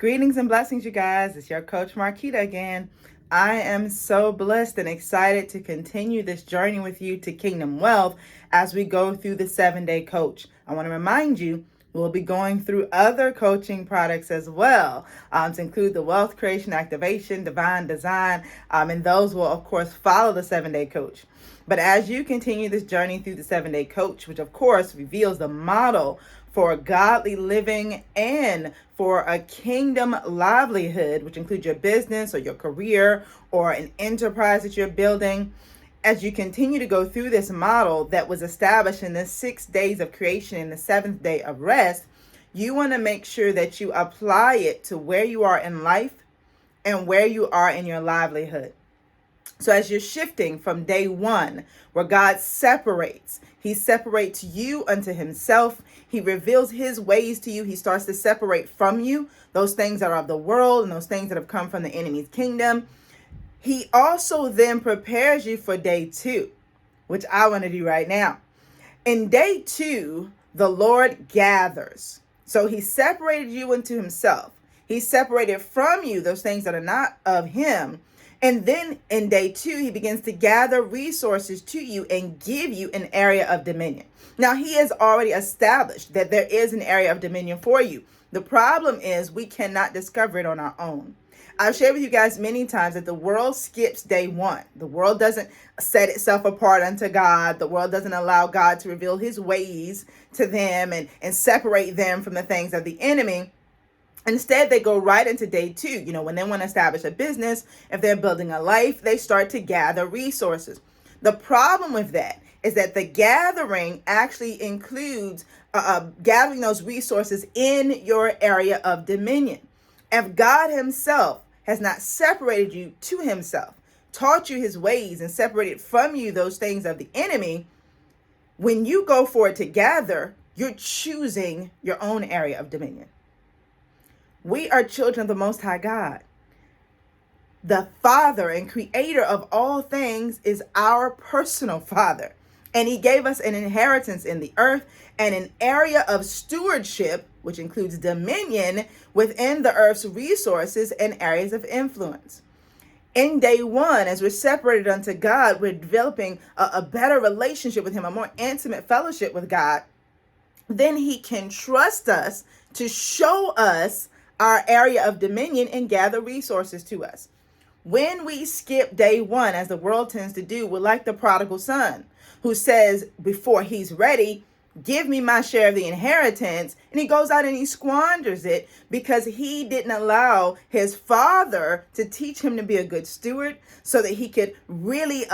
Greetings and blessings, you guys. It's your coach Marquita again. I am so blessed and excited to continue this journey with you to Kingdom Wealth as we go through the 7-day coach. I want to remind you, we'll be going through other coaching products as well, to include the Wealth Creation Activation, Divine Design, and those will, of course, follow the 7-day coach. But as you continue this journey through the 7-day coach, which of course reveals the model for godly living and for a kingdom livelihood, which includes your business or your career or an enterprise that you're building, as you continue to go through this model that was established in the 6 days of creation and the 7th day of rest, you want to make sure that you apply it to where you are in life and where you are in your livelihood. So as you're shifting from day one, where God separates, he separates you unto himself. He reveals his ways to you. He starts to separate from you those things that are of the world and those things that have come from the enemy's kingdom. He also then prepares you for day two, which I want to do right now. In day two, the Lord gathers. So he separated you into himself. He separated from you those things that are not of him. And then in day two, he begins to gather resources to you and give you an area of dominion. Now, he has already established that there is an area of dominion for you. The problem is we cannot discover it on our own. I've shared with you guys many times that the world skips day one. The world doesn't set itself apart unto God. The world doesn't allow God to reveal his ways to them and separate them from the things of the enemy. Instead, they go right into day two. When they want to establish a business, if they're building a life, they start to gather resources. The problem with that is that the gathering actually includes gathering those resources in your area of dominion. If God himself has not separated you to himself, taught you his ways, and separated from you those things of the enemy, when you go for it to gather, you're choosing your own area of dominion. We are children of the Most High God. The Father and Creator of all things is our personal Father. And he gave us an inheritance in the earth and an area of stewardship, which includes dominion within the earth's resources and areas of influence. In day one, as we're separated unto God, we're developing a better relationship with him, a more intimate fellowship with God. Then he can trust us to show us our area of dominion and gather resources to us. When we skip day one, as the world tends to do, we're like the prodigal son who says before he's ready, give me my share of the inheritance. And he goes out and he squanders it because he didn't allow his father to teach him to be a good steward so that he could really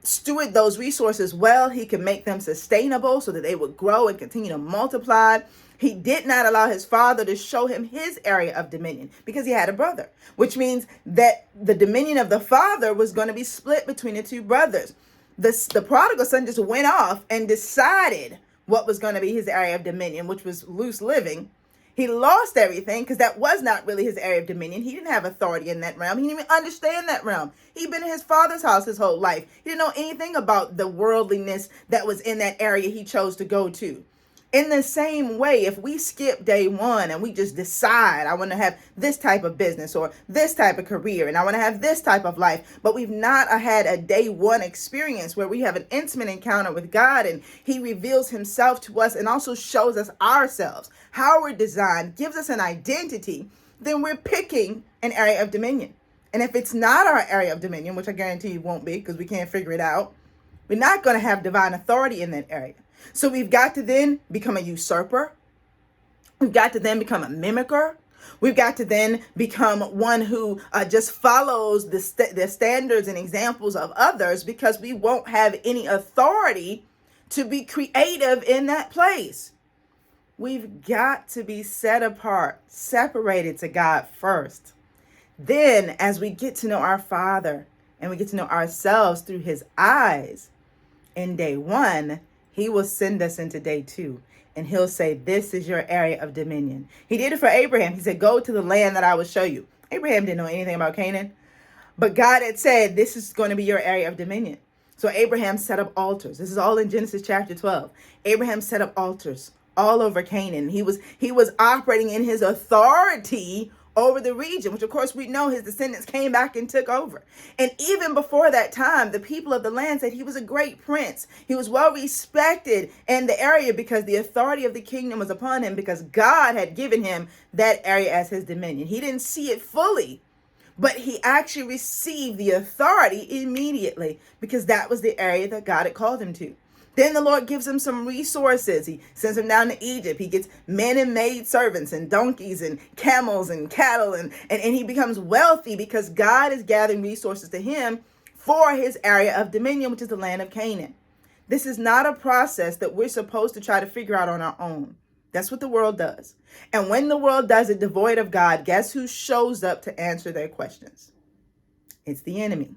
steward those resources well. He could make them sustainable so that they would grow and continue to multiply. He did not allow his father to show him his area of dominion because he had a brother, which means that the dominion of the father was going to be split between the two brothers. The prodigal son just went off and decided what was going to be his area of dominion, which was loose living. He lost everything because that was not really his area of dominion. He didn't have authority in that realm. He didn't even understand that realm. He'd been in his father's house his whole life. He didn't know anything about the worldliness that was in that area he chose to go to. In the same way, if we skip day one and we just decide, I want to have this type of business or this type of career and I want to have this type of life, but we've not had a day one experience where we have an intimate encounter with God and he reveals himself to us and also shows us ourselves, how we're designed, gives us an identity, then we're picking an area of dominion. And if it's not our area of dominion, which I guarantee you won't be because we can't figure it out, we're not going to have divine authority in that area. So we've got to then become a usurper. We've got to then become a mimicker. We've got to then become one who just follows the standards and examples of others because we won't have any authority to be creative in that place. We've got to be set apart, separated to God first. Then as we get to know our Father and we get to know ourselves through his eyes in day one, he will send us into day two and he'll say, this is your area of dominion. He did it for Abraham. He said, go to the land that I will show you. Abraham didn't know anything about Canaan, but God had said, this is going to be your area of dominion. So Abraham set up altars. This is all in Genesis chapter 12. Abraham set up altars all over Canaan. He was operating in his authority over the region, which of course we know his descendants came back and took over. And even before that time, the people of the land said he was a great prince. He was well respected in the area because the authority of the kingdom was upon him, because God had given him that area as his dominion. He didn't see it fully, but he actually received the authority immediately because that was the area that God had called him to. Then the Lord gives him some resources. He sends him down to Egypt. He gets men and maid servants and donkeys and camels and cattle. And he becomes wealthy because God is gathering resources to him for his area of dominion, which is the land of Canaan. This is not a process that we're supposed to try to figure out on our own. That's what the world does. And when the world does it devoid of God, guess who shows up to answer their questions? It's the enemy.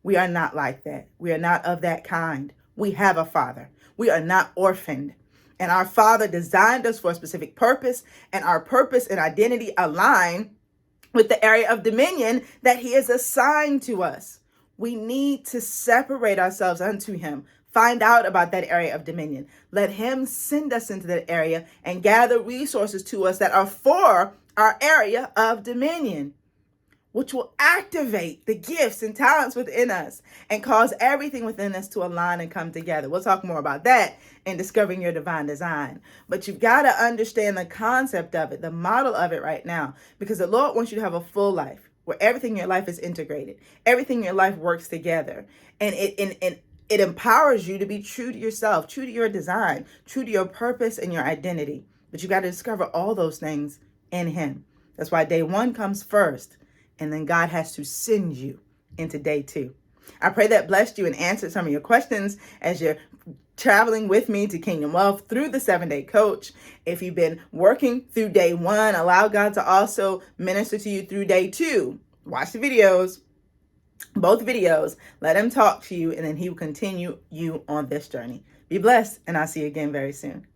We are not like that. We are not of that kind. We have a Father. We are not orphaned. And our Father designed us for a specific purpose, and our purpose and identity align with the area of dominion that he has assigned to us. We need to separate ourselves unto him, find out about that area of dominion. Let him send us into that area and gather resources to us that are for our area of dominion, which will activate the gifts and talents within us and cause everything within us to align and come together. We'll talk more about that in Discovering Your Divine Design. But you've got to understand the concept of it, the model of it right now, because the Lord wants you to have a full life where everything in your life is integrated. Everything in your life works together. And it empowers you to be true to yourself, true to your design, true to your purpose and your identity. But you got to discover all those things in him. That's why day one comes first. And then God has to send you into day two. I pray that blessed you and answered some of your questions as you're traveling with me to Kingdom Wealth through the 7-Day Coach. If you've been working through day one, allow God to also minister to you through day two. Watch the videos, both videos. Let him talk to you, and then he will continue you on this journey. Be blessed, and I'll see you again very soon.